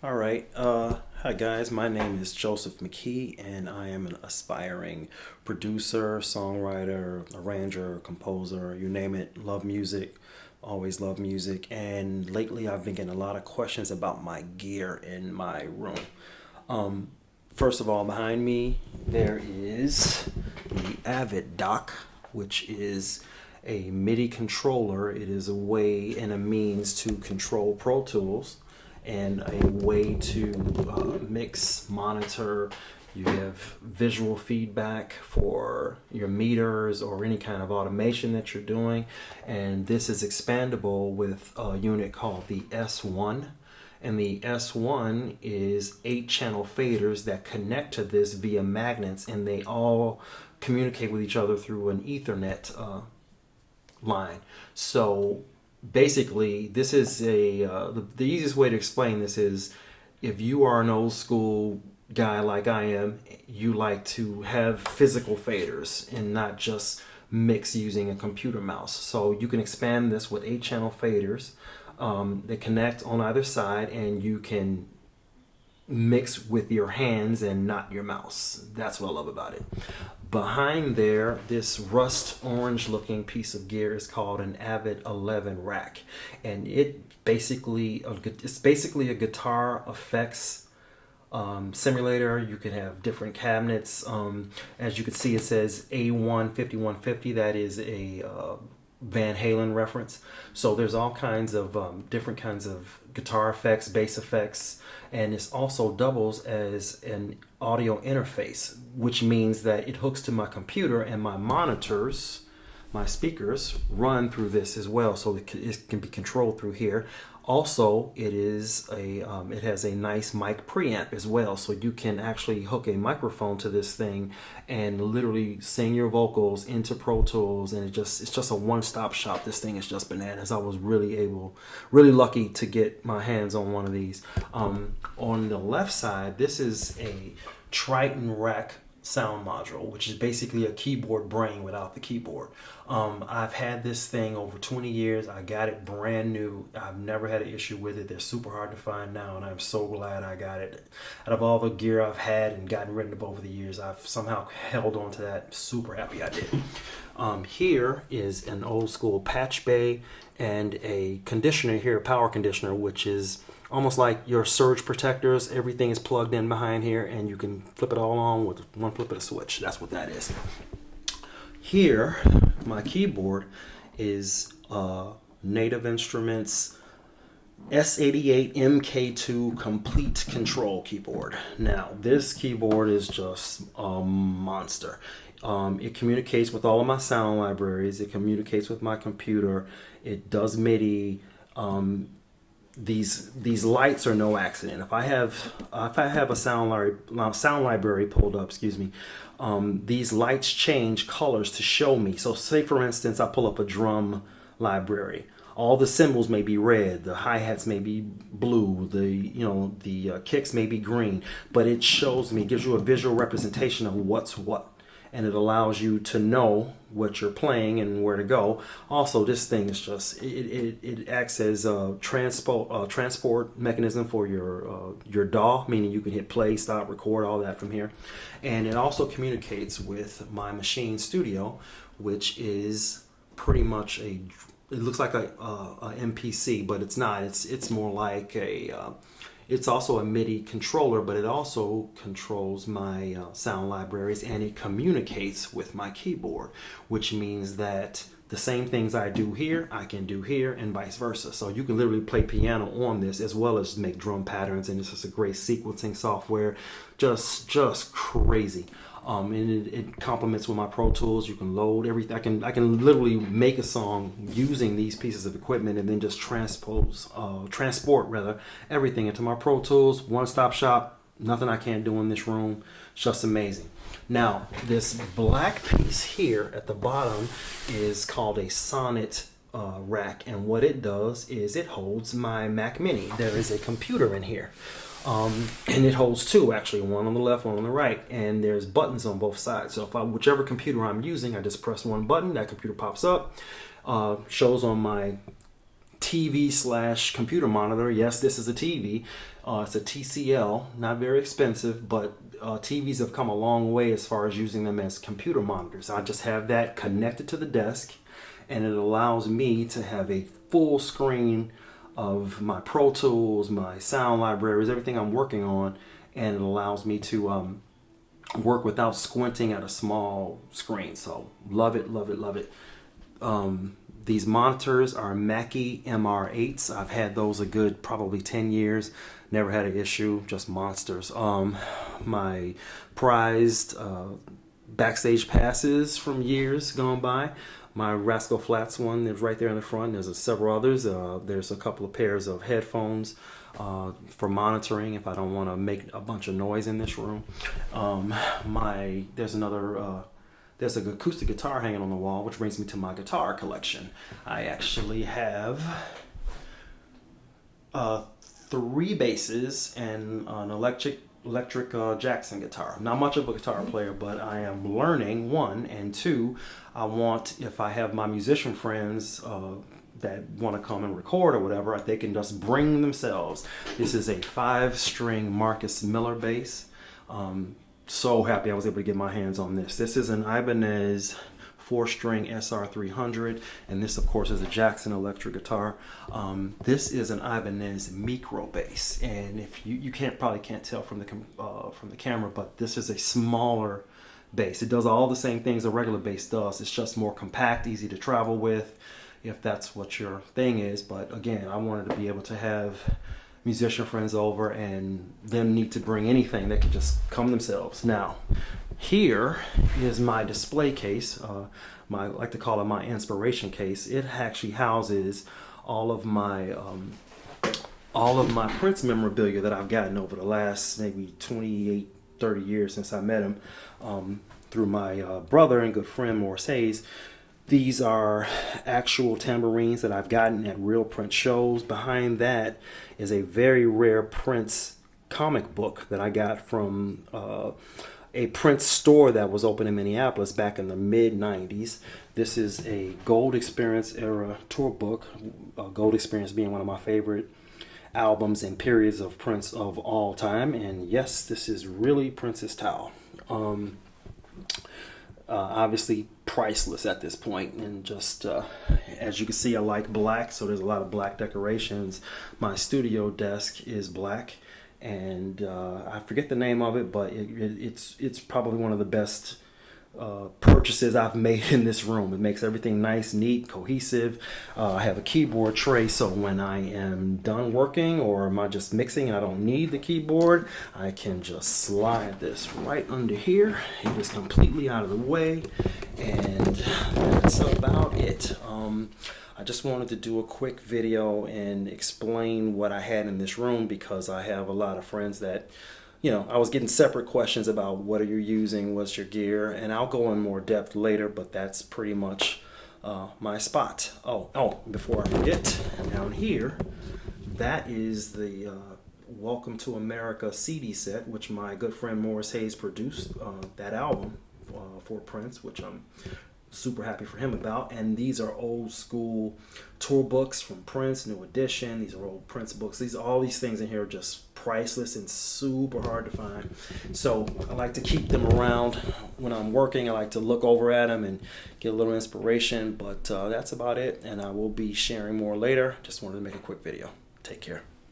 All right. Hi guys. My name is Joseph McKee, and I am an aspiring producer, songwriter, arranger, composer, you name it. Love music, always love music. And lately, I've been getting a lot of questions about my gear in my room. First of all, behind me there is the Avid Dock, which is a MIDI controller. It is a way and a means to control Pro Tools and a way to mix, monitor. You have visual feedback for your meters or any kind of automation that you're doing. And this is expandable with a unit called the S1. And the S1 is 8 channel faders that connect to this via magnets, and they all communicate with each other through an Ethernet line. So basically, this is the easiest way to explain this is if you are an old school guy like I am, you like to have physical faders and not just mix using a computer mouse. So you can expand this with 8 channel faders. They connect on either side, and you can mix with your hands and not your mouse. That's what I love about it. Behind there, this rust orange looking piece of gear is called an Avid 11 rack, and it's basically a guitar effects simulator. You can have different cabinets. As you can see, it says A1 5150. That is a Van Halen reference. So there's all kinds of different kinds of guitar effects, bass effects, and this also doubles as an audio interface, which means that it hooks to my computer, and my monitors, my speakers, run through this as well, so it can be controlled through here. Also, it has a nice mic preamp as well, so you can actually hook a microphone to this thing and literally sing your vocals into Pro Tools, and it's just a one-stop shop. This thing is just bananas. I was really lucky to get my hands on one of these. On the left side, this is a Triton Rack sound module, which is basically a keyboard brain without the keyboard. I've had this thing over 20 years. I got it brand new. I've never had an issue with it. They're super hard to find now, and I'm so glad I got it. Out of all the gear I've had and gotten rid of over the years, I've somehow held on to that. Super happy I did. Here is an old school patch bay and a conditioner here, a power conditioner, which is almost like your surge protectors. Everything is plugged in behind here, and you can flip it all on with one flip of the switch. That's what that is. Here, my keyboard is Native Instruments S88 MK2 Complete Control keyboard. Now, this keyboard is just a monster. It communicates with all of my sound libraries. It communicates with my computer. It does MIDI. These lights are no accident. If I have a sound library pulled up, these lights change colors to show me. So say for instance, I pull up a drum library. All the cymbals may be red, the hi-hats may be blue, the kicks may be green, but it shows me, gives you a visual representation of what's what, and it allows you to know what you're playing and where to go. Also, this thing is just it acts as a transport mechanism for your DAW, meaning you can hit play, stop, record, all that from here, and it also communicates with my Machine Studio, which is pretty much it looks like a MPC, but it's not. It's more like it's also a MIDI controller, but it also controls my sound libraries, and it communicates with my keyboard, which means that the same things I do here, I can do here, and vice versa. So you can literally play piano on this as well as make drum patterns, and it's just a great sequencing software. Just crazy. And it complements with my Pro Tools. You can load everything. I can literally make a song using these pieces of equipment, and then just transport everything into my Pro Tools. One-stop shop. Nothing I can't do in this room. It's just amazing. Now, this black piece here at the bottom is called a Sonnet rack, and what it does is it holds my Mac Mini. There is a computer in here. And it holds two, actually, one on the left, one on the right, and there's buttons on both sides. So whichever computer I'm using, I just press one button, that computer pops up, shows on my TV slash computer monitor. Yes, this is a TV. It's a TCL, not very expensive, but TVs have come a long way as far as using them as computer monitors. I just have that connected to the desk, and it allows me to have a full screen of my Pro Tools, my sound libraries, everything I'm working on, and it allows me to work without squinting at a small screen. So love it, love it, love it. These monitors are Mackie MR8s. I've had those a good probably 10 years. Never had an issue, just monsters. My prized backstage passes from years gone by. My Rascal Flatts one is right there in the front. There's several others. There's a couple of pairs of headphones for monitoring if I don't want to make a bunch of noise in this room. There's another there's an acoustic guitar hanging on the wall, which brings me to my guitar collection. I actually have 3 basses and an electric Jackson guitar. Not much of a guitar player, but I am learning, 1, and 2, I want, if I have my musician friends that want to come and record or whatever, they can just bring themselves. This is a 5-string Marcus Miller bass. So happy I was able to get my hands on this. This is an Ibanez 4-string SR300, and this of course is a Jackson electric guitar. This is an Ibanez micro bass, and if you probably can't tell from the camera, but this is a smaller bass. It does all the same things a regular bass does. It's just more compact, easy to travel with, if that's what your thing is. But again, I wanted to be able to have musician friends over and them need to bring anything. They can just come themselves. Now, here is my display case. I like to call it my inspiration case. It actually houses all of my Prince memorabilia that I've gotten over the last maybe 28, 30 years since I met him, through my brother and good friend Morris Hayes. These are actual tambourines that I've gotten at real Prince shows. Behind that is a very rare Prince comic book that I got from a Prince store that was open in Minneapolis back in the mid-90s. This is a Gold Experience era tour book, Gold Experience being one of my favorite albums and periods of Prince of all time. And yes, this is really Prince's towel. Obviously priceless at this point, and just as you can see, I like black, so there's a lot of black decorations. My studio desk is black, and I forget the name of it, but it's probably one of the best purchases I've made in this room. It makes everything nice, neat, cohesive. I have a keyboard tray, so when I am done working or am I just mixing and I don't need the keyboard, I can just slide this right under here. It is completely out of the way, and that's about it. I just wanted to do a quick video and explain what I had in this room, because I have a lot of friends that, I was getting separate questions about what are you using, what's your gear, and I'll go in more depth later, but that's pretty much my spot. Oh, before I forget, down here, that is the Welcome to America CD set, which my good friend Morris Hayes produced, that album for Prince, which I'm super happy for him about. And these are old school tour books from Prince, New Edition. These are old Prince books. All these things in here are just priceless and super hard to find. So I like to keep them around when I'm working. I like to look over at them and get a little inspiration, but that's about it. And I will be sharing more later. Just wanted to make a quick video. Take care.